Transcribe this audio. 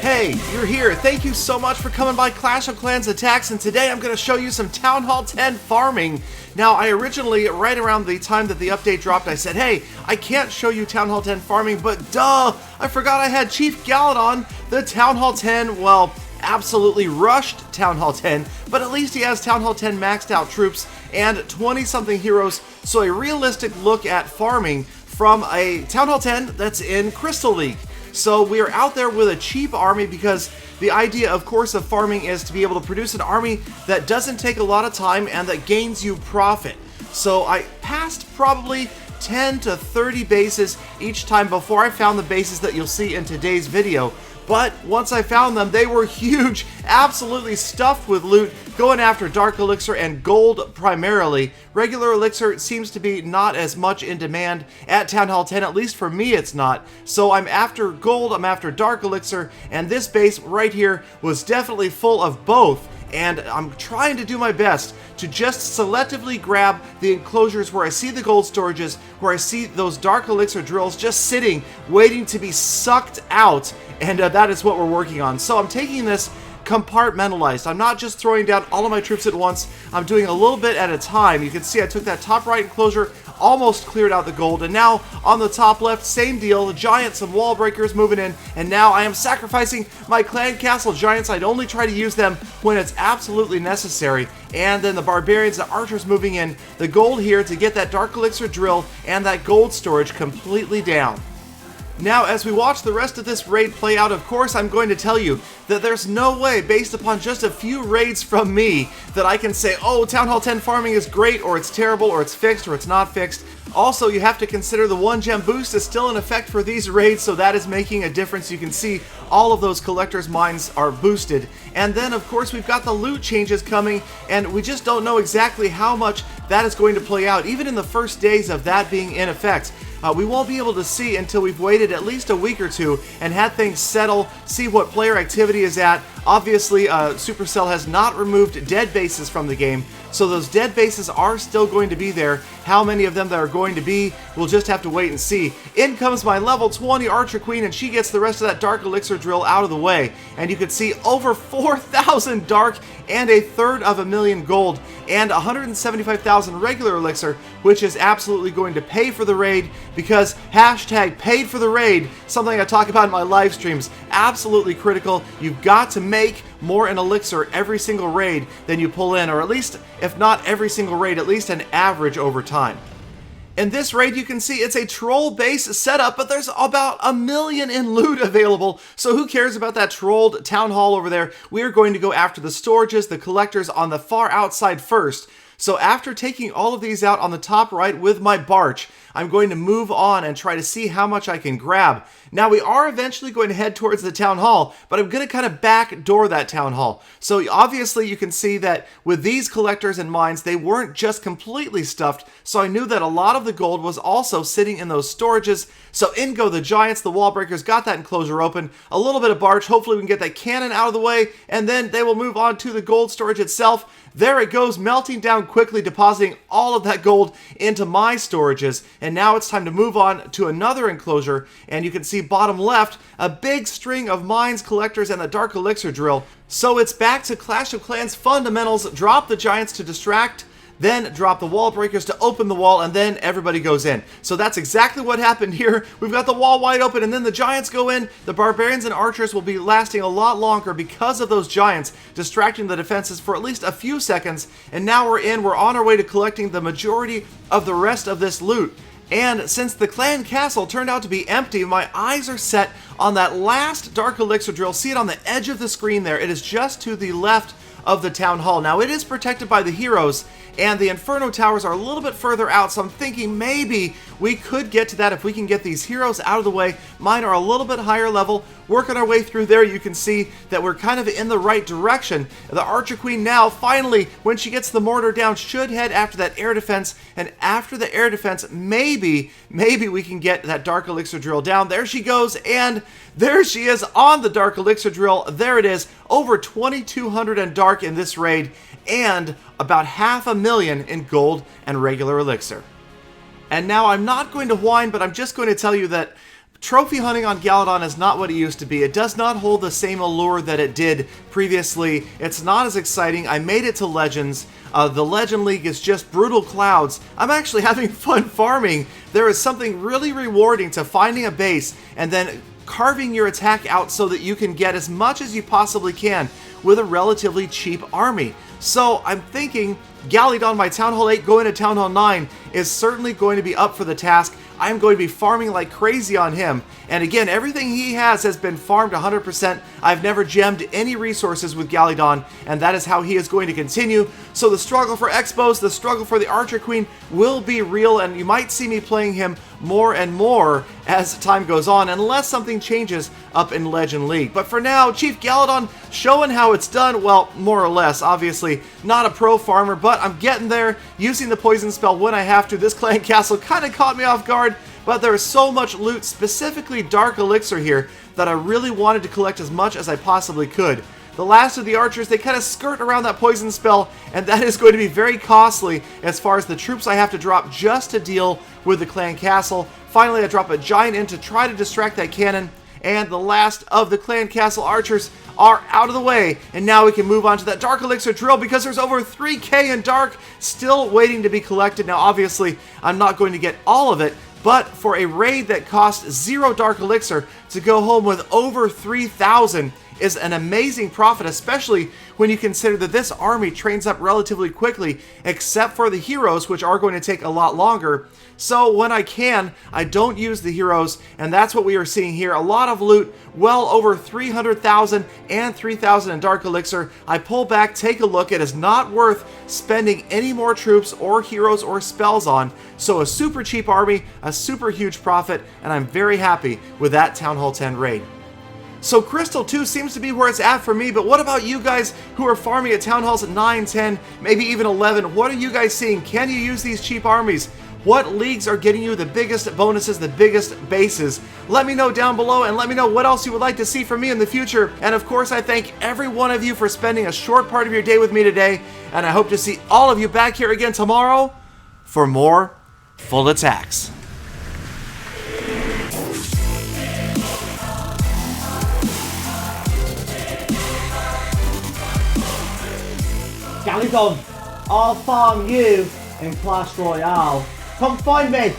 Hey, you're here. Thank you so much for coming by Clash of Clans Attacks, and today I'm going to show you some Town Hall 10 farming. Now, I originally, right around the time that the update dropped, I said, hey, I can't show you Town Hall 10 farming, but duh, I forgot I had Chief Galadon. The Town Hall 10, well, absolutely rushed Town Hall 10, but at least he has Town Hall 10 maxed out troops and 20-something heroes, so a realistic look at farming from a Town Hall 10 that's in Crystal League. So we are out there with a cheap army because the idea, of course, of farming is to be able to produce an army that doesn't take a lot of time and that gains you profit. So I passed probably 10 to 30 bases each time before I found the bases that you'll see in today's video. But once I found them, they were huge, absolutely stuffed with loot, going after Dark Elixir and Gold primarily. Regular Elixir seems to be not as much in demand at Town Hall 10, at least for me it's not. So I'm after Gold, I'm after Dark Elixir, and this base right here was definitely full of both. And I'm trying to do my best to just selectively grab the enclosures where I see the gold storages, where I see those Dark Elixir drills just sitting, waiting to be sucked out, and that is what we're working on. So I'm taking this compartmentalized. I'm not just throwing down all of my troops at once, I'm doing a little bit at a time. You can see I took that top right enclosure, almost cleared out the gold, and now on the top left, same deal, the giants, some wall breakers moving in, and now I am sacrificing my clan castle giants. I'd only try to use them when it's absolutely necessary, and then the barbarians, the archers moving in, the gold here to get that Dark Elixir drill and that gold storage completely down. Now, as we watch the rest of this raid play out, of course, I'm going to tell you that there's no way, based upon just a few raids from me, that I can say, oh, Town Hall 10 farming is great, or it's terrible, or it's fixed, or it's not fixed. Also, you have to consider the 1 gem boost is still in effect for these raids, so that is making a difference. You can see all of those collectors' mines are boosted. And then, of course, we've got the loot changes coming, and we just don't know exactly how much that is going to play out, even in the first days of that being in effect. We won't be able to see until we've waited at least a week or two and had things settle, see what player activity is at. Obviously, Supercell has not removed dead bases from the game, so those dead bases are still going to be there. How many of them there are going to be, we'll just have to wait and see. In comes my level 20 Archer Queen, and she gets the rest of that Dark Elixir drill out of the way. And you can see over 4,000 Dark and a third of a million gold and 175,000 regular Elixir, which is absolutely going to pay for the raid because hashtag paid for the raid, something I talk about in my live streams, absolutely critical. You've got to make more in Elixir every single raid than you pull in, or at least, if not every single raid, at least an average over time. In this raid, you can see it's a troll base setup, but there's about 1 million in loot available, so who cares about that trolled town hall over there? We are going to go after the storages, the collectors on the far outside first. So after taking all of these out on the top right with my Barch, I'm going to move on and try to see how much I can grab. Now, we are eventually going to head towards the town hall, but I'm going to kind of backdoor that town hall. So obviously you can see that with these collectors and mines, they weren't just completely stuffed, so I knew that a lot of the gold was also sitting in those storages. So in go the giants, the wall breakers, got that enclosure open, a little bit of Barch, hopefully we can get that cannon out of the way, and then they will move on to the gold storage itself. There it goes, melting down quickly, depositing all of that gold into my storages. And now it's time to move on to another enclosure. And you can see bottom left, a big string of mines, collectors, and the Dark Elixir drill. So it's back to Clash of Clans fundamentals. Drop the giants to distract, then drop the wall breakers to open the wall, and then everybody goes in. So that's exactly what happened here. We've got the wall wide open, and then the giants go in. The barbarians and archers will be lasting a lot longer because of those giants distracting the defenses for at least a few seconds. And now we're on our way to collecting the majority of the rest of this loot. And since the clan castle turned out to be empty, my eyes are set on that last Dark Elixir drill. See it on the edge of the screen there. It is just to the left of the town hall. Now, it is protected by the heroes, and the Inferno towers are a little bit further out, so I'm thinking maybe we could get to that if we can get these heroes out of the way. Mine are a little bit higher level. Working our way through there, you can see that we're kind of in the right direction. The Archer Queen now, finally, when she gets the mortar down, should head after that air defense, and after the air defense, maybe we can get that Dark Elixir drill down. There she goes, and there she is on the Dark Elixir drill. There it is, over 2,200 in Dark in this raid, and about 500,000 in gold and regular Elixir. And now I'm not going to whine, but I'm just going to tell you that trophy hunting on Galadon is not what it used to be. It does not hold the same allure that it did previously. It's not as exciting. I made it to Legends. The Legend League is just brutal clouds. I'm actually having fun farming. There is something really rewarding to finding a base and then carving your attack out so that you can get as much as you possibly can with a relatively cheap army. So I'm thinking Galadon, my Town Hall 8 going to Town Hall 9, is certainly going to be up for the task. I'm going to be farming like crazy on him. And again, everything he has been farmed 100%. I've never gemmed any resources with Galadon, and that is how he is going to continue. So the struggle for Expos, the struggle for the Archer Queen will be real, and you might see me playing him more and more as time goes on, unless something changes up in Legend League. But for now, Chief Galadon showing how it's done, well, more or less. Obviously, not a pro farmer, but I'm getting there, using the poison spell when I have to. This clan castle kind of caught me off guard, but there is so much loot, specifically Dark Elixir here, that I really wanted to collect as much as I possibly could. The last of the archers, they kind of skirt around that poison spell, and that is going to be very costly as far as the troops I have to drop just to deal with the clan castle. Finally, I drop a giant in to try to distract that cannon, and the last of the clan castle archers are out of the way, and now we can move on to that Dark Elixir drill because there's over 3k in Dark still waiting to be collected. Now, obviously, I'm not going to get all of it, but for a raid that costs 0 Dark Elixir to go home with over 3,000 is an amazing profit, especially when you consider that this army trains up relatively quickly, except for the heroes, which are going to take a lot longer. So when I can, I don't use the heroes, and that's what we are seeing here. A lot of loot, well over 300,000 and 3,000 in Dark Elixir. I pull back, take a look. It is not worth spending any more troops or heroes or spells on. So a super cheap army, a super huge profit, and I'm very happy with that Town Hall 10 raid. So Crystal 2 seems to be where it's at for me, but what about you guys who are farming at Town Halls at 9, 10, maybe even 11? What are you guys seeing? Can you use these cheap armies? What leagues are getting you the biggest bonuses, the biggest bases? Let me know down below, and let me know what else you would like to see from me in the future. And of course, I thank every one of you for spending a short part of your day with me today, and I hope to see all of you back here again tomorrow for more Full Attacks. Galadon, I'll farm you in Clash Royale. Come find me!